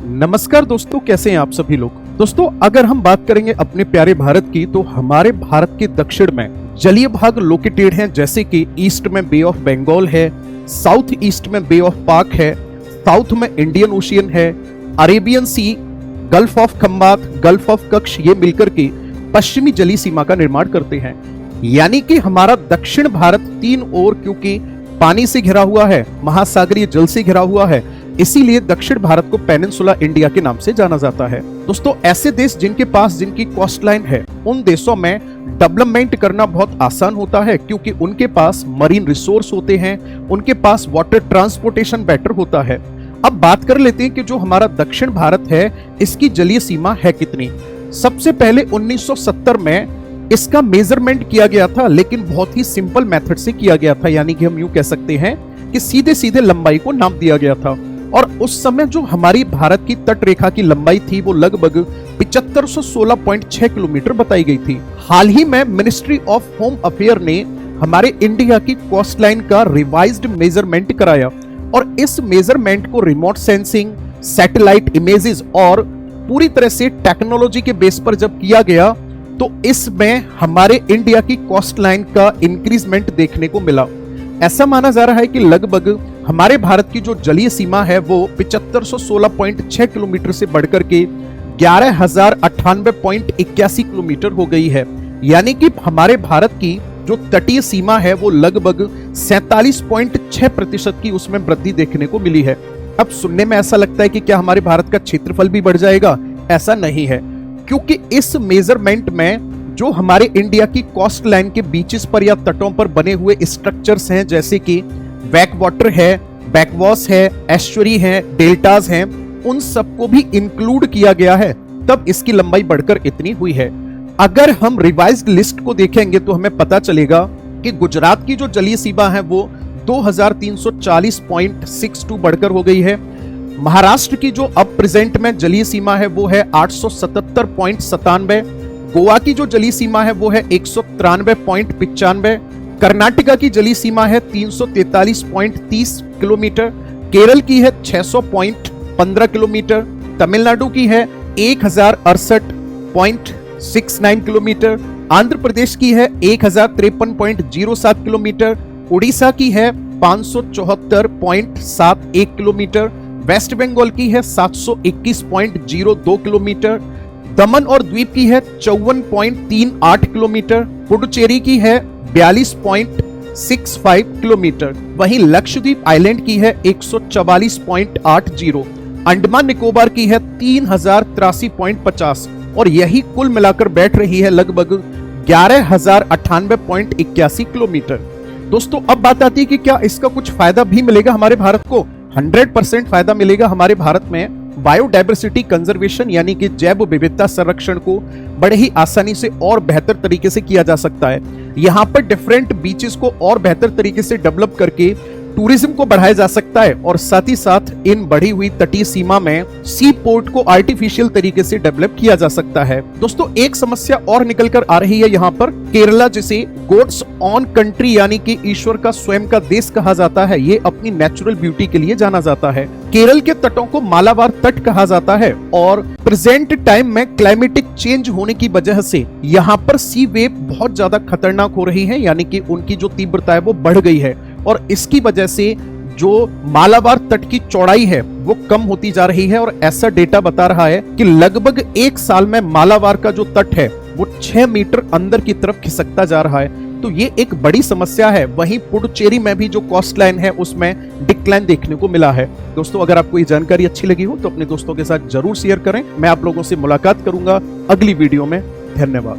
नमस्कार दोस्तों, कैसे हैं आप सभी लोग। दोस्तों, अगर हम बात करेंगे अपने प्यारे भारत की, तो हमारे भारत के दक्षिण में जलीय भाग लोकेटेड हैं, जैसे कि ईस्ट में बे ऑफ बंगाल है, साउथ ईस्ट में बे ऑफ पाक है, साउथ में इंडियन ओशियन है, Arabian sea, gulf of Khambhat, gulf of Kutch, ये मिलकर के पश्चिमी जलीय सीमा का निर्माण करते हैं। यानी कि हमारा दक्षिण भारत तीन ओर क्योंकि पानी से घिरा हुआ है, महासागरीय जल से घिरा हुआ है, इसीलिए दक्षिण भारत को पेनिनसुला इंडिया के नाम से जाना जाता है। दोस्तों, ऐसे देश जिनके पास जिनकी कोस्ट लाइन है, उन देशों में डेवलपमेंट करना बहुत आसान होता है, क्योंकि उनके पास मरीन रिसोर्स होते हैं, उनके पास वाटर ट्रांसपोर्टेशन बेटर होता है। अब बात कर लेते हैं कि जो हमारा दक्षिण भारत है, इसकी जलीय सीमा है कितनी। सबसे पहले 1970 में इसका मेजरमेंट किया गया था, लेकिन बहुत ही सिंपल मेथड से किया गया था। यानी कि हम यूं कह सकते हैं कि सीधे सीधे लंबाई को नाप दिया गया था। और उस समय जो हमारी भारत की तट रेखा की लंबाई थी, वो लगभग 7516.6 किलोमीटर बताई गई थी। हाल ही में मिनिस्ट्री ऑफ होम अफेयर ने हमारे इंडिया की कोस्ट लाइन का रिवाइज्ड मेजरमेंट कराया, और इस मेजरमेंट को रिमोट सेंसिंग, सैटेलाइट इमेजेस और पूरी तरह से टेक्नोलॉजी के बेस पर जब किया गया, तो इसमें हमारे इंडिया की कोस्ट लाइन का इंक्रीजमेंट देखने को मिला। ऐसा माना जा रहा है कि लगभग हमारे भारत की जो जलीय सीमा है, वो 7516.6 किलोमीटर से बढ़कर के 11098.81 किलोमीटर हो गई है। यानी कि हमारे भारत की जो तटीय सीमा है, वो लगभग 47.6% की उसमें वृद्धि देखने को मिली है। अब सुनने में ऐसा लगता है कि क्या हमारे भारत का क्षेत्रफल भी बढ़ जाएगा? ऐसा नहीं है, क्योंकि इस मेजरमेंट में जो हमारे इंडिया की कोस्ट लाइन के बीचेस पर या तटों पर बने हुए स्ट्रक्चर्स हैं, जैसे कि बैक वाटर है, बैकवॉस है, एस्चुरी है, डेल्टास हैं, उन सबको भी इंक्लूड किया गया है, तब इसकी लंबाई बढ़कर इतनी हुई है। अगर हम रिवाइज्ड लिस्ट को देखेंगे तो हमें पता चलेगा कि गुजरात की जो जलीय सीमा है, वो 2340.62 बढ़कर हो गई है। महाराष्ट्र की जो अब प्रेजेंट में जलीय सीमा है, वो है 877.97। गोवा की जो जलीय सीमा है, वो है 193.95। कर्नाटका की जलीय सीमा है 343.30 किलोमीटर। केरल की है 600.15 किलोमीटर। तमिलनाडु की है 1068.69 किलोमीटर। आंध्र प्रदेश की है 1053.07 किलोमीटर। उड़ीसा की है 574.71 किलोमीटर। वेस्ट बंगाल की है 721.02 किलोमीटर। दमन और द्वीप की है 54.38 किलोमीटर। पुडुचेरी की है 42.65 किलोमीटर। वहीं लक्षद्वीप आइलैंड की है 144.80। अंडमान निकोबार की है 3083.50, और यही कुल मिलाकर बैठ रही है लगभग 11098.81 किलोमीटर। दोस्तों, अब बात आती है कि क्या इसका कुछ फायदा भी मिलेगा हमारे भारत को? 100% फायदा मिलेगा हमारे भारत में। बायोडायवर्सिटी कंजर्वेशन यानी कि जैव विविधता संरक्षण को बड़े ही आसानी से और बेहतर तरीके से किया जा सकता है। यहाँ पर डिफरेंट बीचेस को और बेहतर तरीके से डेवलप करके टूरिज्म को बढ़ाया जा सकता है, और साथ ही साथ इन बढ़ी हुई तटीय सीमा में सी पोर्ट को आर्टिफिशियल तरीके से डेवलप किया जा सकता है। दोस्तों, एक समस्या और निकल कर आ रही है यहाँ पर। केरला, जिसे गॉड्स ऑन कंट्री यानी कि ईश्वर का स्वयं का देश कहा जाता है, ये अपनी नेचुरल ब्यूटी के लिए जाना जाता है। केरल के तटों को मालाबार तट कहा जाता है, और प्रेजेंट टाइम में क्लाइमेटिक चेंज होने की वजह से यहाँ पर सी वेव बहुत ज्यादा खतरनाक हो रही है, यानी कि उनकी जो तीव्रता है वो बढ़ गई है, और इसकी वजह से जो मालाबार तट की चौड़ाई है वो कम होती जा रही है। और ऐसा डेटा बता रहा है कि लगभग एक साल में मालाबार का जो तट है वो 6 मीटर अंदर की तरफ खिसकता जा रहा है। तो ये एक बड़ी समस्या है। वहीं पुडुचेरी में भी जो कोस्ट लाइन है, उसमें डिक्लाइन देखने को मिला है। दोस्तों, अगर आपको ये जानकारी अच्छी लगी हो तो अपने दोस्तों के साथ जरूर शेयर करें। मैं आप लोगों से मुलाकात करूंगा अगली वीडियो में। धन्यवाद।